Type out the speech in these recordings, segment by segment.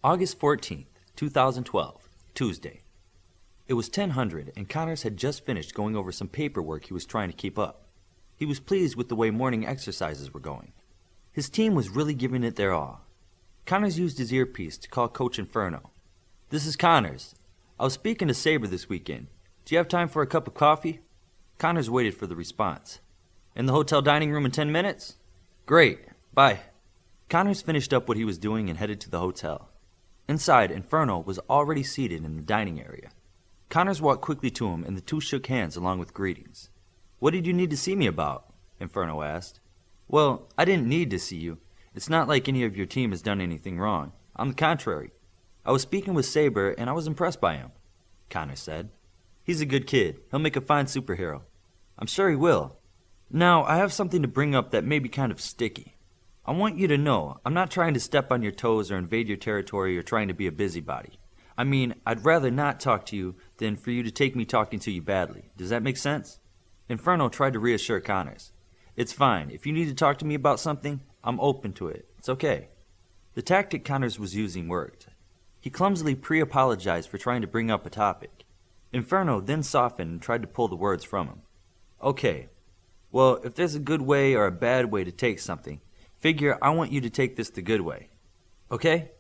August 14th, 2012, Tuesday. It was 10:00 and Connors had just finished going over some paperwork he was trying to keep up. He was pleased with the way morning exercises were going. His team was really giving it their all. Connors used his earpiece to call Coach Inferno. "This is Connors. I was speaking to Saber this weekend. Do you have time for a cup of coffee?" Connors waited for the response. "In the hotel dining room in 10 minutes? Great. Bye." Connors finished up what he was doing and headed to the hotel. Inside, Inferno was already seated in the dining area. Connors walked quickly to him and the two shook hands along with greetings. "What did you need to see me about?" Inferno asked. "Well, I didn't need to see you. It's not like any of your team has done anything wrong. On the contrary. I was speaking with Saber and I was impressed by him," Connors said. "He's a good kid. He'll make a fine superhero." "I'm sure he will. Now, I have something to bring up that may be kind of sticky. I want you to know I'm not trying to step on your toes or invade your territory or trying to be a busybody. I mean, I'd rather not talk to you than for you to take me talking to you badly. Does that make sense?" Inferno tried to reassure Connors. "It's fine. If you need to talk to me about something, I'm open to it. It's okay." The tactic Connors was using worked. He clumsily pre-apologized for trying to bring up a topic. Inferno then softened and tried to pull the words from him. "Okay. Well, if there's a good way or a bad way to take something, figure I want you to take this the good way. Okay?"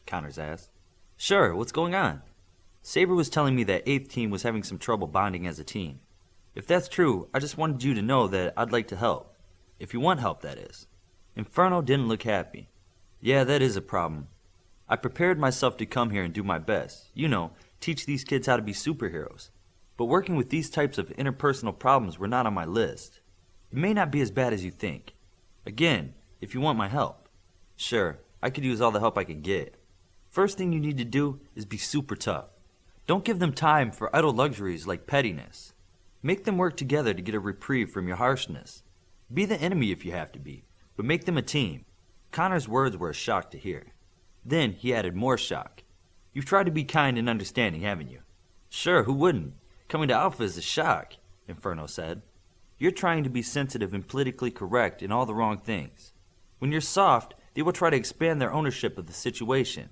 Connors asked. "Sure, what's going on?" "Saber was telling me that 8th team was having some trouble bonding as a team. If that's true, I just wanted you to know that I'd like to help. If you want help, that is." Inferno didn't look happy. "Yeah, that is a problem. I prepared myself to come here and do my best. You know, teach these kids how to be superheroes. But working with these types of interpersonal problems were not on my list. It may not be as bad as you think. Again, if you want my help." "Sure, I could use all the help I can get. First thing you need to do is be super tough. Don't give them time for idle luxuries like pettiness. Make them work together to get a reprieve from your harshness. Be the enemy if you have to be, but make them a team." Connor's words were a shock to hear. Then he added more shock. "You've tried to be kind and understanding, haven't you?" "Sure, who wouldn't? Coming to Alpha is a shock," Inferno said. "You're trying to be sensitive and politically correct in all the wrong things. When you're soft, they will try to expand their ownership of the situation.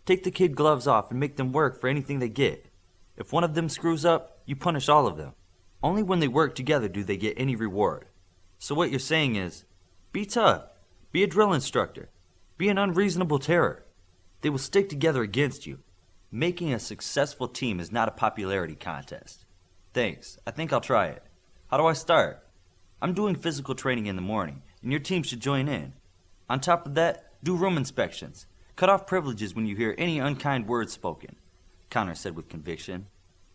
Take the kid gloves off and make them work for anything they get. If one of them screws up, you punish all of them. Only when they work together do they get any reward. So what you're saying is, be tough, be a drill instructor, be an unreasonable terror. They will stick together against you. Making a successful team is not a popularity contest." "Thanks, I think I'll try it. How do I start?" "I'm doing physical training in the morning, and your team should join in. On top of that, do room inspections. Cut off privileges when you hear any unkind words spoken," Connor said with conviction.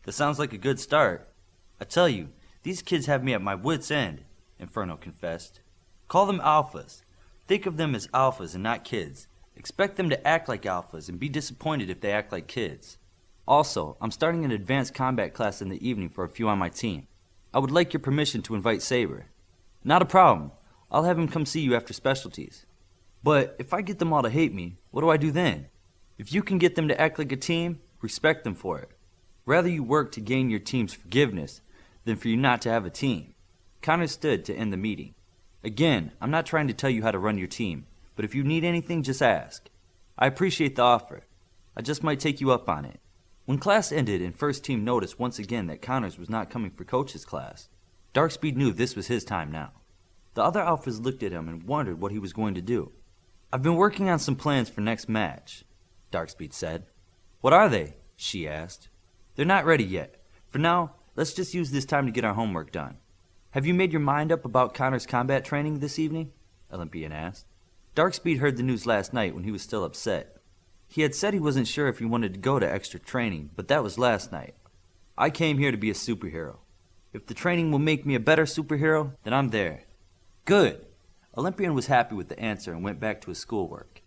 "That sounds like a good start." "I tell you, these kids have me at my wits' end," Inferno confessed. "Call them alphas. Think of them as alphas and not kids. Expect them to act like alphas and be disappointed if they act like kids. Also, I'm starting an advanced combat class in the evening for a few on my team. I would like your permission to invite Saber." "Not a problem. I'll have him come see you after specialties." "But if I get them all to hate me, what do I do then?" "If you can get them to act like a team, respect them for it. Rather you work to gain your team's forgiveness than for you not to have a team." Connor stood to end the meeting. "Again, I'm not trying to tell you how to run your team, but if you need anything, just ask. I appreciate the offer. I just might take you up on it." When class ended and first team noticed once again that Connors was not coming for coach's class, Darkspeed knew this was his time now. The other alphas looked at him and wondered what he was going to do. "I've been working on some plans for next match," Darkspeed said. "What are they?" she asked. "They're not ready yet. For now, let's just use this time to get our homework done." "Have you made your mind up about Connor's combat training this evening?" Olympian asked. Darkspeed heard the news last night when he was still upset. He had said he wasn't sure if he wanted to go to extra training, but that was last night. "I came here to be a superhero. If the training will make me a better superhero, then I'm there." "Good." Olympian was happy with the answer and went back to his schoolwork.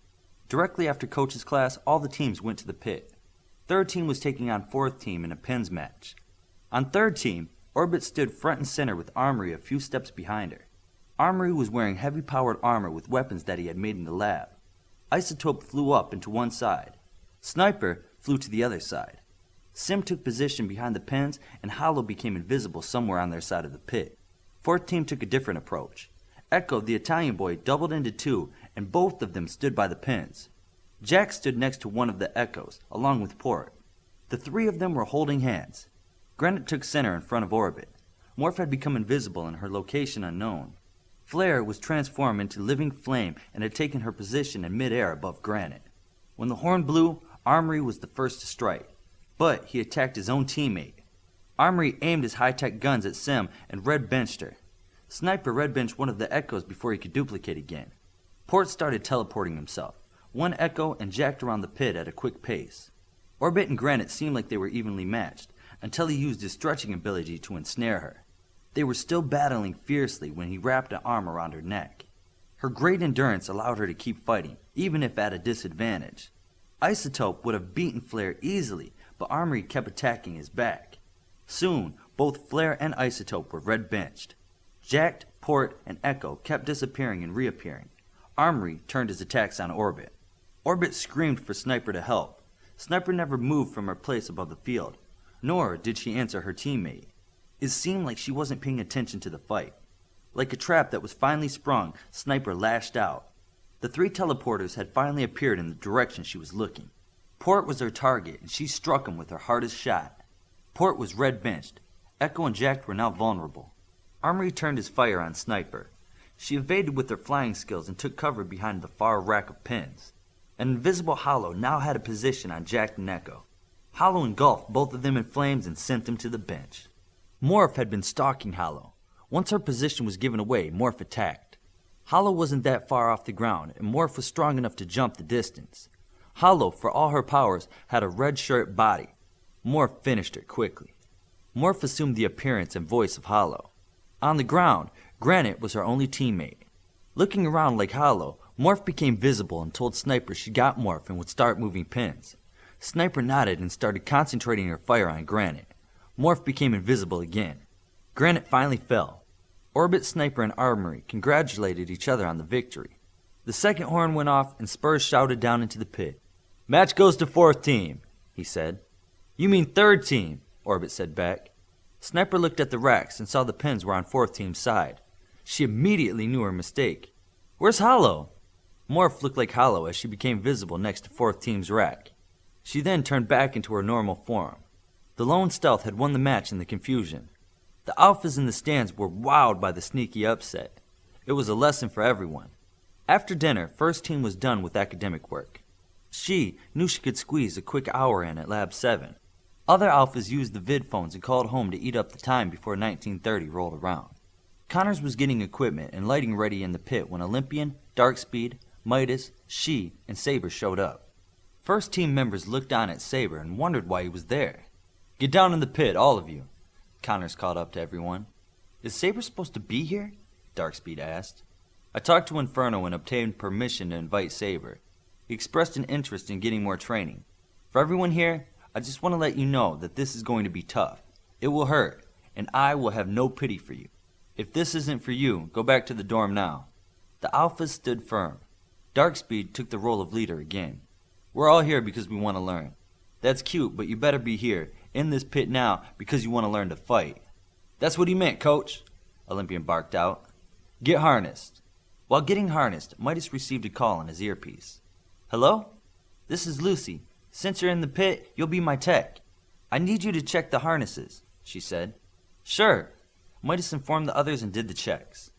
Directly after coach's class, all the teams went to the pit. 3rd team was taking on 4th team in a pins match. On 3rd team, Orbit stood front and center with Armory a few steps behind her. Armory was wearing heavy-powered armor with weapons that he had made in the lab. Isotope flew up into one side. Sniper flew to the other side. Sim took position behind the pins, and Hollow became invisible somewhere on their side of the pit. 4th team took a different approach. Echo, the Italian boy, doubled into two, and both of them stood by the pins. Jack stood next to one of the Echoes, along with Port. The three of them were holding hands. Granite took center in front of Orbit. Morph had become invisible and her location unknown. Flare was transformed into living flame and had taken her position in midair above Granite. When the horn blew, Armory was the first to strike, but he attacked his own teammate. Armory aimed his high-tech guns at Sim and red benched her. Sniper red benched one of the Echoes before he could duplicate again. Port started teleporting himself, one Echo and jacked around the pit at a quick pace. Orbit and Granite seemed like they were evenly matched, until he used his stretching ability to ensnare her. They were still battling fiercely when he wrapped an arm around her neck. Her great endurance allowed her to keep fighting, even if at a disadvantage. Isotope would have beaten Flare easily, but Armory kept attacking his back. Soon, both Flare and Isotope were red benched. Jacked, Port, and Echo kept disappearing and reappearing. Armory turned his attacks on Orbit. Orbit screamed for Sniper to help. Sniper never moved from her place above the field, nor did she answer her teammate. It seemed like she wasn't paying attention to the fight. Like a trap that was finally sprung, Sniper lashed out. The three teleporters had finally appeared in the direction she was looking. Port was her target, and she struck him with her hardest shot. Port was red benched. Echo and Jack were now vulnerable. Armory turned his fire on Sniper. She evaded with her flying skills and took cover behind the far rack of pins. An invisible Hollow now had a position on Jack and Echo. Hollow engulfed both of them in flames and sent them to the bench. Morph had been stalking Hollow. Once her position was given away, Morph attacked. Hollow wasn't that far off the ground, and Morph was strong enough to jump the distance. Hollow, for all her powers, had a red shirt body. Morph finished her quickly. Morph assumed the appearance and voice of Hollow. On the ground, Granite was her only teammate. Looking around like Hollow, Morph became visible and told Sniper she got Morph and would start moving pins. Sniper nodded and started concentrating her fire on Granite. Morph became invisible again. Granite finally fell. Orbit, Sniper, and Armory congratulated each other on the victory. The second horn went off and Spurs shouted down into the pit. "Match goes to fourth team," he said. "You mean third team," Orbit said back. Sniper looked at the racks and saw the pins were on fourth team's side. She immediately knew her mistake. "Where's Hollow?" Morph looked like Hollow as she became visible next to fourth team's rack. She then turned back into her normal form. The lone stealth had won the match in the confusion. The alphas in the stands were wowed by the sneaky upset. It was a lesson for everyone. After dinner, first team was done with academic work. She knew she could squeeze a quick hour in at Lab 7. Other alphas used the vid phones and called home to eat up the time before 1930 rolled around. Connors was getting equipment and lighting ready in the pit when Olympian, Darkspeed, Midas, She, and Saber showed up. First team members looked on at Saber and wondered why he was there. "Get down in the pit, all of you," Connors called up to everyone. "Is Saber supposed to be here?" Darkspeed asked. "I talked to Inferno and obtained permission to invite Saber. He expressed an interest in getting more training. For everyone here, I just want to let you know that this is going to be tough. It will hurt, and I will have no pity for you. If this isn't for you, go back to the dorm now." The alphas stood firm. Darkspeed took the role of leader again. "We're all here because we want to learn. That's cute, but you better be here, in this pit now, because you want to learn to fight." "That's what he meant, coach," Olympian barked out. "Get harnessed." While getting harnessed, Midas received a call on his earpiece. "Hello? This is Lucy. Since you're in the pit, you'll be my tech. I need you to check the harnesses," she said. "Sure." Midas informed the others and did the checks.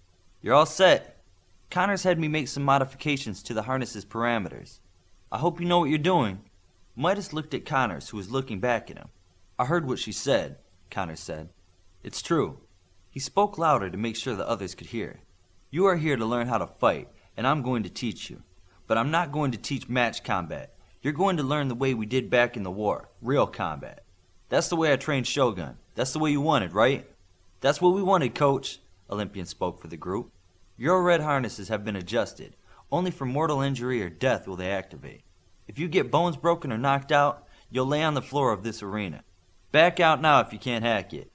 "You're all set. Connors had me make some modifications to the harness's parameters. I hope you know what you're doing." Midas looked at Connors, who was looking back at him. "I heard what she said," Connors said. "It's true." He spoke louder to make sure the others could hear. "You are here to learn how to fight, and I'm going to teach you. But I'm not going to teach match combat. You're going to learn the way we did back in the war, real combat. That's the way I trained Shogun. That's the way you wanted, right?" "That's what we wanted, coach," Olympian spoke for the group. "Your red harnesses have been adjusted. Only for mortal injury or death will they activate. If you get bones broken or knocked out, you'll lay on the floor of this arena. Back out now if you can't hack it."